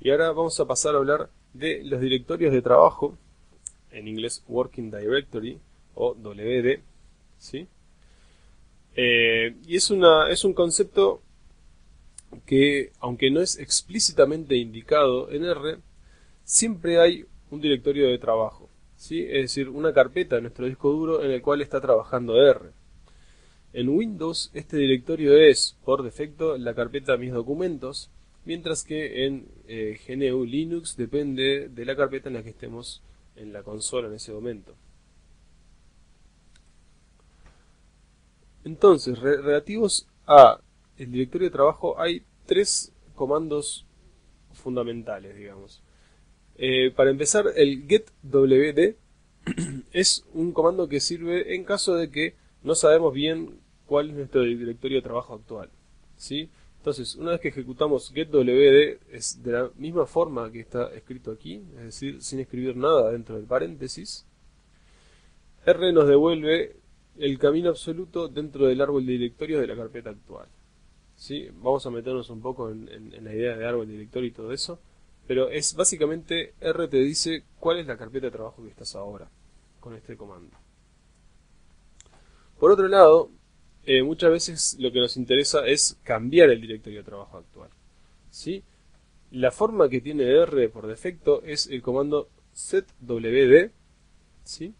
Y ahora vamos a pasar a hablar de los directorios de trabajo, en inglés Working Directory o WD, ¿sí? Y es un concepto que, aunque no es explícitamente indicado en R, siempre hay un directorio de trabajo, ¿sí? Es decir, una carpeta en nuestro disco duro en el cual está trabajando R. En Windows este directorio es, por defecto, la carpeta Mis documentos, mientras que en GNU Linux depende de la carpeta en la que estemos en la consola en ese momento. Entonces, relativos a el directorio de trabajo hay tres comandos fundamentales, digamos. Para empezar, el getwd es un comando que sirve en caso de que no sabemos bien cuál es nuestro directorio de trabajo actual, ¿sí? Entonces, una vez que ejecutamos getwd, es de la misma forma que está escrito aquí, es decir, sin escribir nada dentro del paréntesis, R nos devuelve el camino absoluto dentro del árbol de directorios de la carpeta actual, ¿sí? Vamos a meternos un poco en la idea de árbol de directorio y todo eso, pero es básicamente R te dice cuál es la carpeta de trabajo que estás ahora con este comando. Por otro lado, muchas veces lo que nos interesa es cambiar el directorio de trabajo actual, ¿sí? La forma que tiene R por defecto es el comando setwd, ¿sí?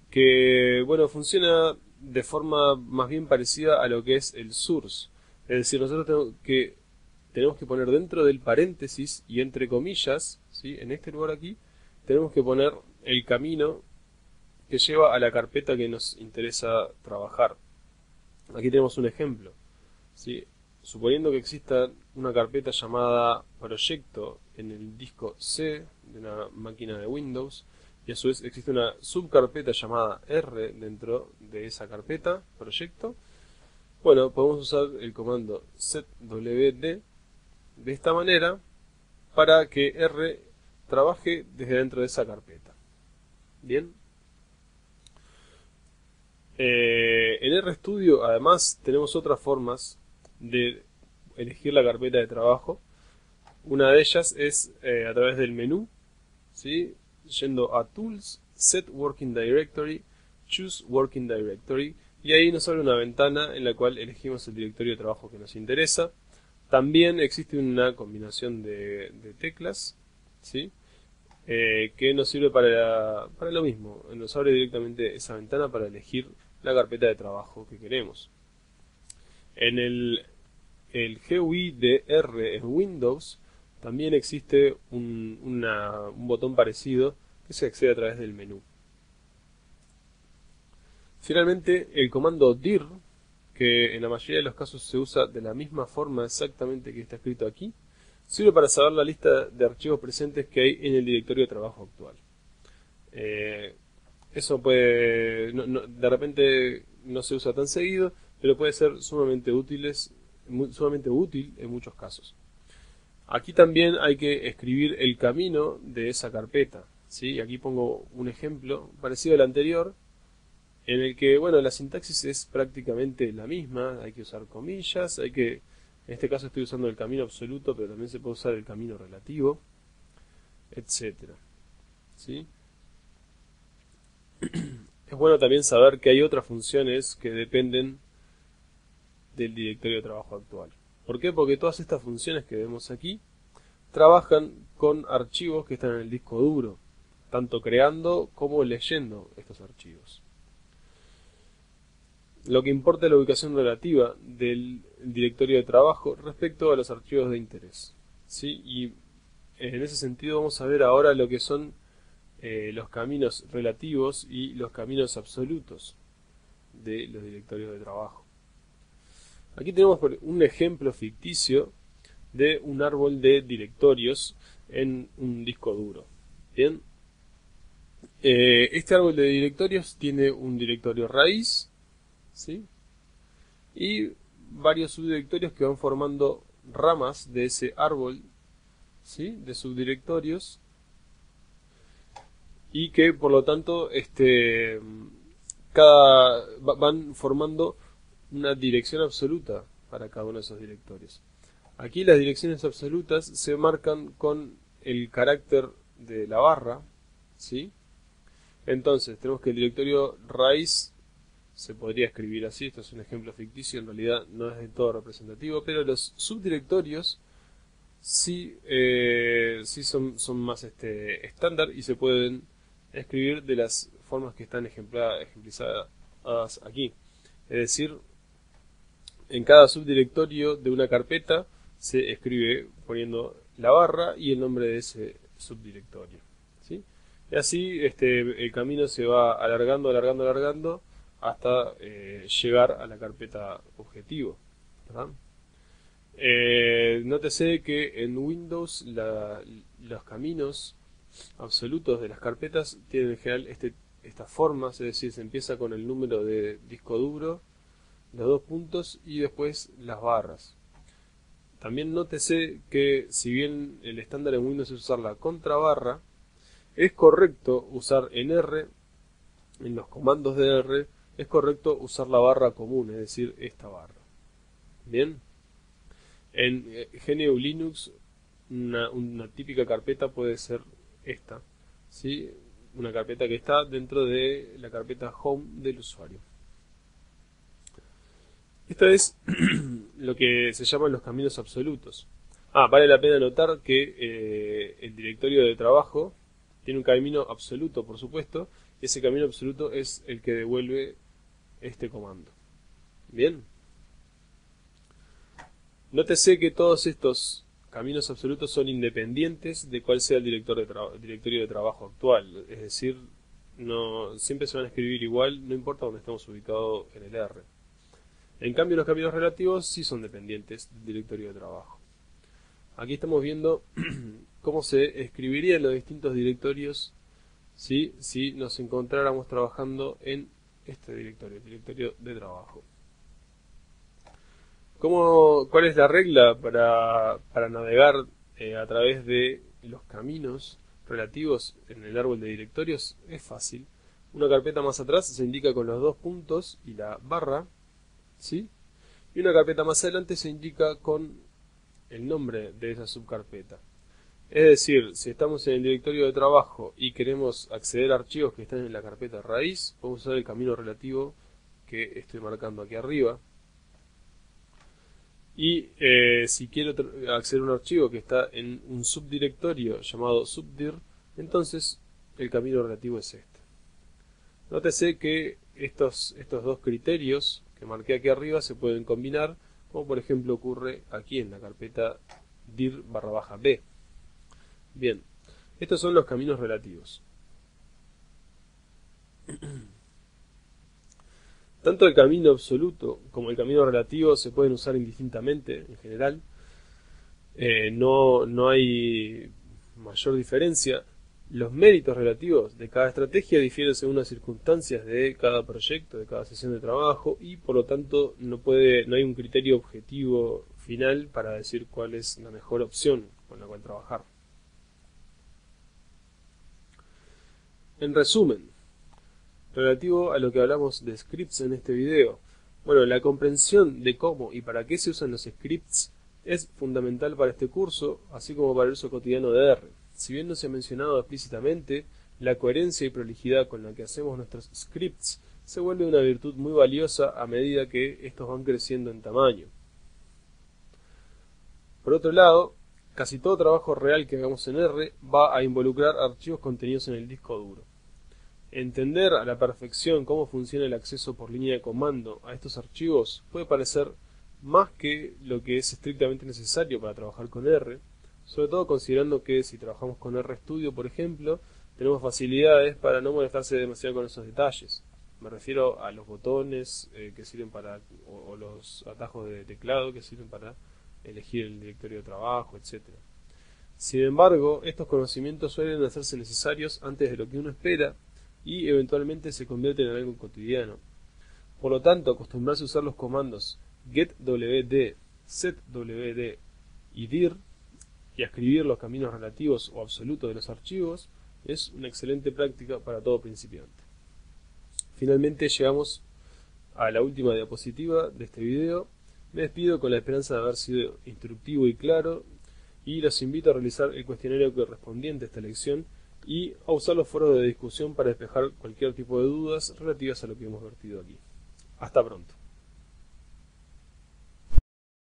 Que bueno, funciona de forma más bien parecida a lo que es el source. Es decir, nosotros tenemos que poner dentro del paréntesis y entre comillas, ¿sí? En este lugar aquí, tenemos que poner el camino que lleva a la carpeta que nos interesa trabajar. Aquí tenemos un ejemplo, ¿sí? Suponiendo que exista una carpeta llamada proyecto en el disco C de una máquina de Windows, y a su vez existe una subcarpeta llamada R dentro de esa carpeta, proyecto. Bueno, podemos usar el comando setwd de esta manera para que R trabaje desde dentro de esa carpeta. Bien. En RStudio además tenemos otras formas de elegir la carpeta de trabajo. Una de ellas es a través del menú, ¿sí? Yendo a Tools, Set Working Directory, Choose Working Directory, y ahí nos abre una ventana en la cual elegimos el directorio de trabajo que nos interesa. También existe una combinación de teclas, ¿sí? Que nos sirve para lo mismo. Nos abre directamente esa ventana para elegir la carpeta de trabajo que queremos. En el GUI de R en Windows también existe un botón parecido que se accede a través del menú. Finalmente, el comando dir, que en la mayoría de los casos se usa de la misma forma exactamente que está escrito aquí, sirve para saber la lista de archivos presentes que hay en el directorio de trabajo actual. Eso puede, de repente no se usa tan seguido, pero puede ser sumamente útil en muchos casos. Aquí también hay que escribir el camino de esa carpeta, ¿sí? Aquí pongo un ejemplo parecido al anterior, en el que, bueno, la sintaxis es prácticamente la misma, hay que usar comillas, en este caso estoy usando el camino absoluto, pero también se puede usar el camino relativo, etcétera, ¿sí? Es bueno también saber que hay otras funciones que dependen del directorio de trabajo actual. ¿Por qué? Porque todas estas funciones que vemos aquí trabajan con archivos que están en el disco duro, tanto creando como leyendo estos archivos. Lo que importa es la ubicación relativa del directorio de trabajo respecto a los archivos de interés, ¿sí? Y en ese sentido vamos a ver ahora lo que son los caminos relativos y los caminos absolutos de los directorios de trabajo. Aquí tenemos un ejemplo ficticio de un árbol de directorios en un disco duro. Bien, este árbol de directorios tiene un directorio raíz, ¿sí? Y varios subdirectorios que van formando ramas de ese árbol, ¿sí? De subdirectorios, y que por lo tanto van formando una dirección absoluta para cada uno de esos directorios. Aquí las direcciones absolutas se marcan con el carácter de la barra, ¿sí? Entonces tenemos que el directorio raíz se podría escribir así, esto es un ejemplo ficticio, en realidad no es del todo representativo, pero los subdirectorios sí son más estándar y se pueden escribir de las formas que están ejemplizadas aquí. Es decir, en cada subdirectorio de una carpeta se escribe poniendo la barra y el nombre de ese subdirectorio, ¿sí? Y así el camino se va alargando hasta llegar a la carpeta objetivo, ¿verdad? Nótese que en Windows los caminos absolutos de las carpetas tienen en general estas formas, es decir, se empieza con el número de disco duro, los dos puntos y después las barras. También nótese que si bien el estándar en Windows es usar la contrabarra, es correcto usar en R, en los comandos de R, es correcto usar la barra común, es decir, esta barra. Bien. En GNU Linux una típica carpeta puede ser esta, ¿sí? Una carpeta que está dentro de la carpeta Home del usuario. Esto es lo que se llaman los caminos absolutos. Vale la pena notar que el directorio de trabajo tiene un camino absoluto, por supuesto, y ese camino absoluto es el que devuelve este comando. Bien. Nótese que todos estos caminos absolutos son independientes de cuál sea el directorio de trabajo actual. Es decir, siempre se van a escribir igual, no importa dónde estamos ubicados en el R. En cambio, los caminos relativos sí son dependientes del directorio de trabajo. Aquí estamos viendo cómo se escribirían los distintos directorios, ¿sí? Si nos encontráramos trabajando en este directorio, el directorio de trabajo. ¿Cuál es la regla para navegar a través de los caminos relativos en el árbol de directorios? Es fácil. Una carpeta más atrás se indica con los dos puntos y la barra, ¿sí? Y una carpeta más adelante se indica con el nombre de esa subcarpeta. Es decir, si estamos en el directorio de trabajo y queremos acceder a archivos que están en la carpeta raíz, podemos usar el camino relativo que estoy marcando aquí arriba. Y si quiero acceder a un archivo que está en un subdirectorio llamado subdir, entonces el camino relativo es este. Nótese que estos dos criterios que marqué aquí arriba se pueden combinar, como por ejemplo ocurre aquí en la carpeta dir/b. Bien, estos son los caminos relativos. Tanto el camino absoluto como el camino relativo se pueden usar indistintamente en general. No hay mayor diferencia. Los méritos relativos de cada estrategia difieren según las circunstancias de cada proyecto, de cada sesión de trabajo, y por lo tanto no hay un criterio objetivo final para decir cuál es la mejor opción con la cual trabajar. En resumen, relativo a lo que hablamos de scripts en este video, bueno, la comprensión de cómo y para qué se usan los scripts es fundamental para este curso, así como para el uso cotidiano de R. Si bien no se ha mencionado explícitamente, la coherencia y prolijidad con la que hacemos nuestros scripts se vuelve una virtud muy valiosa a medida que estos van creciendo en tamaño. Por otro lado, casi todo trabajo real que hagamos en R va a involucrar archivos contenidos en el disco duro. Entender a la perfección cómo funciona el acceso por línea de comando a estos archivos puede parecer más que lo que es estrictamente necesario para trabajar con R, sobre todo considerando que si trabajamos con RStudio, por ejemplo, tenemos facilidades para no molestarse demasiado con esos detalles. Me refiero a los botones que sirven o los atajos de teclado que sirven para elegir el directorio de trabajo, etc. Sin embargo, estos conocimientos suelen hacerse necesarios antes de lo que uno espera y eventualmente se convierten en algo cotidiano. Por lo tanto, acostumbrarse a usar los comandos getwd, setwd y dir y a escribir los caminos relativos o absolutos de los archivos es una excelente práctica para todo principiante. Finalmente llegamos a la última diapositiva de este video Me despido con la esperanza de haber sido instructivo y claro, y los invito a realizar el cuestionario correspondiente a esta lección y a usar los foros de discusión para despejar cualquier tipo de dudas relativas a lo que hemos vertido aquí. Hasta pronto.